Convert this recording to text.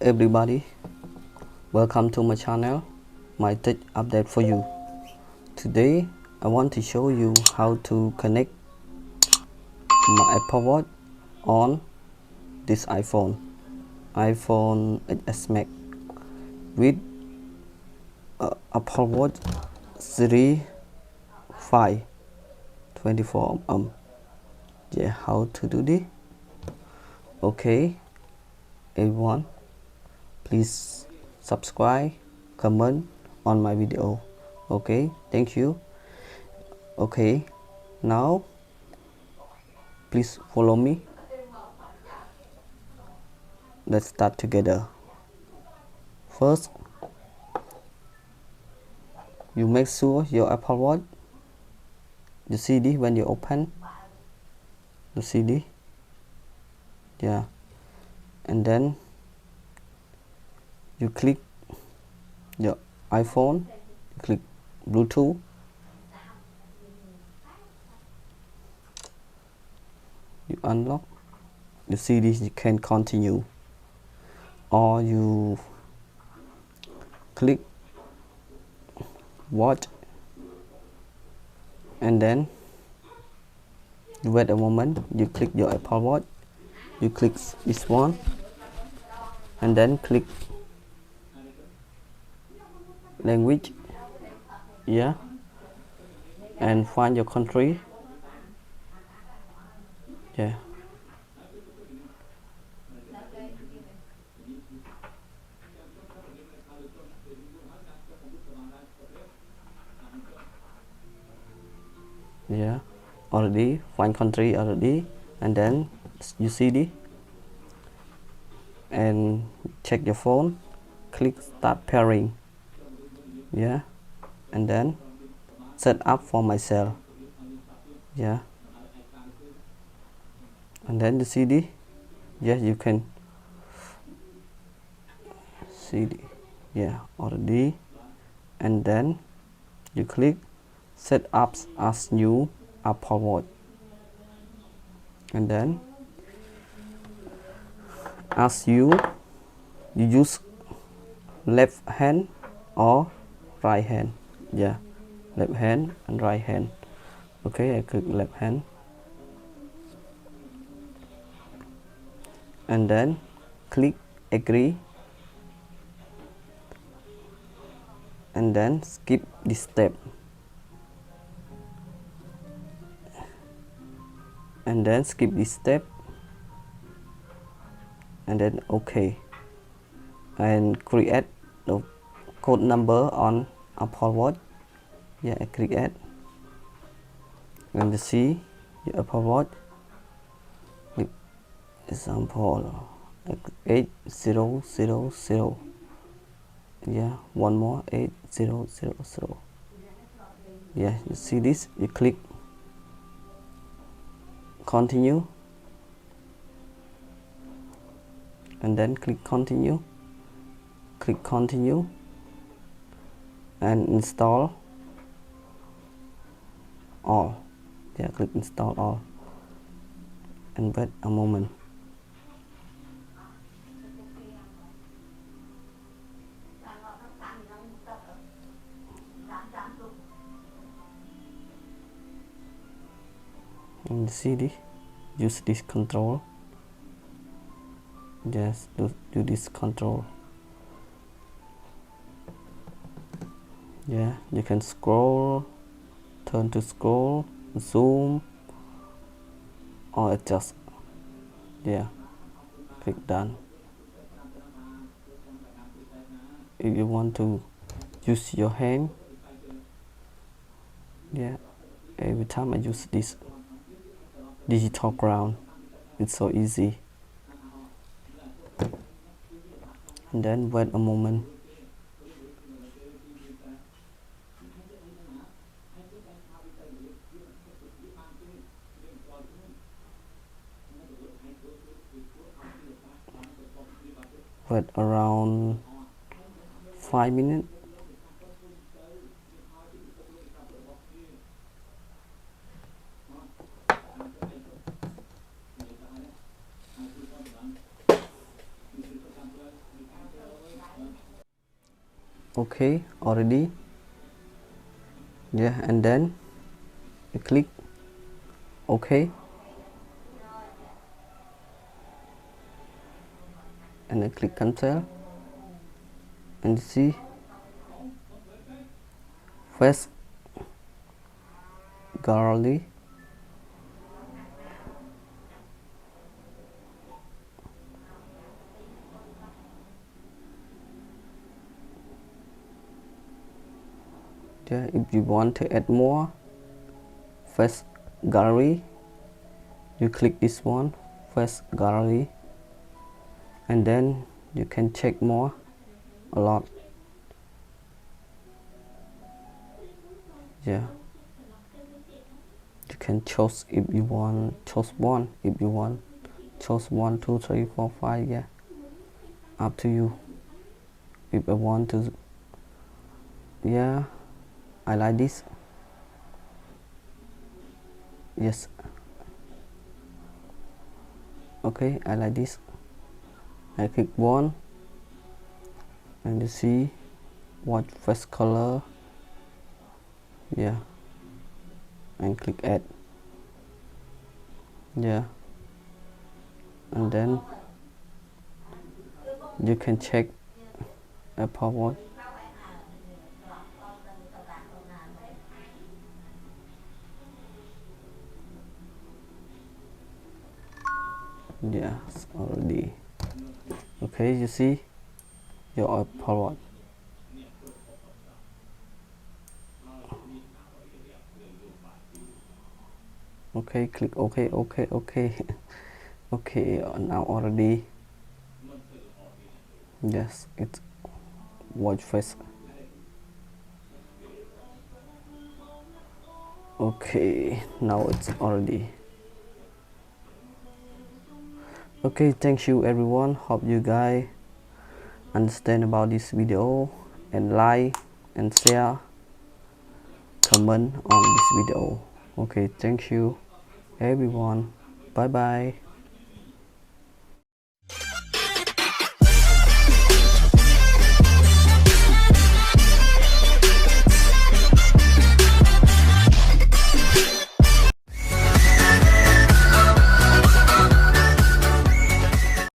everybody, welcome to my channel, my tech update for you. Today I want to show you how to connect my Apple Watch on this iPhone XS Max with Apple Watch Series 5 24 yeah, how to do this? Okay, everyone, please subscribe, comment on my video. Okay, thank you. Okay, now please follow me. Let's start together. First, you make sure your Apple Watch, you see this when you open, you see this, yeah, and then you click your iPhone, click Bluetooth, you unlock, you see this, you can continue, or you click watch, and then you wait a moment, you click your Apple Watch, you click this one, and then click language, yeah, and find your country, yeah, yeah, already find country already, and then you see this, and check your phone, click start pairing, yeah, and then set up for myself, yeah, and then you see this, yes, you can see this, yeah, already, and then you click set up as new Apple Watch, and then as you use left hand or right hand, yeah, left hand and right hand. Okay, I click left hand, and then click agree, and then skip this step, and then skip this step, and then okay, and create the code number on Apple Watch, yeah, I click add, and you see your Apple Watch, example 8000, yeah, one more 8000, yeah, you see this, you click continue, and then click continue, and install all, yeah, click install all, and wait a moment. And you see this, use this control, just do this control, yeah, you can scroll, turn to scroll, zoom, or adjust, yeah, click done. If you want to use your hand, yeah, every time I use this digital crown, it's so easy. And then wait a moment, wait around 5 minutes, Okay, already. Yeah, and then you click OK, and then click cancel, and you see face gallery. Yeah, if you want to add more face gallery, you click this one, face gallery, and then you can check more, a lot. Yeah, you can choose if you want, choose one if you want, choose 1, 2, 3, 4, 5. Yeah, up to you. If I want to, yeah, I like this. Yes, okay, I like this. I click one, and you see what face color. Yeah, and click add. Yeah, and then you can check Apple Watch. Yes, already. Okay, you see your Apple Watch. Okay, click OK, OK, OK. Okay, now already. Yes, it's watch face. Okay, now it's already. Okay, thank you everyone. Hope you guys understand about this video, and like and share, comment on this video. Okay, thank you everyone. Bye bye.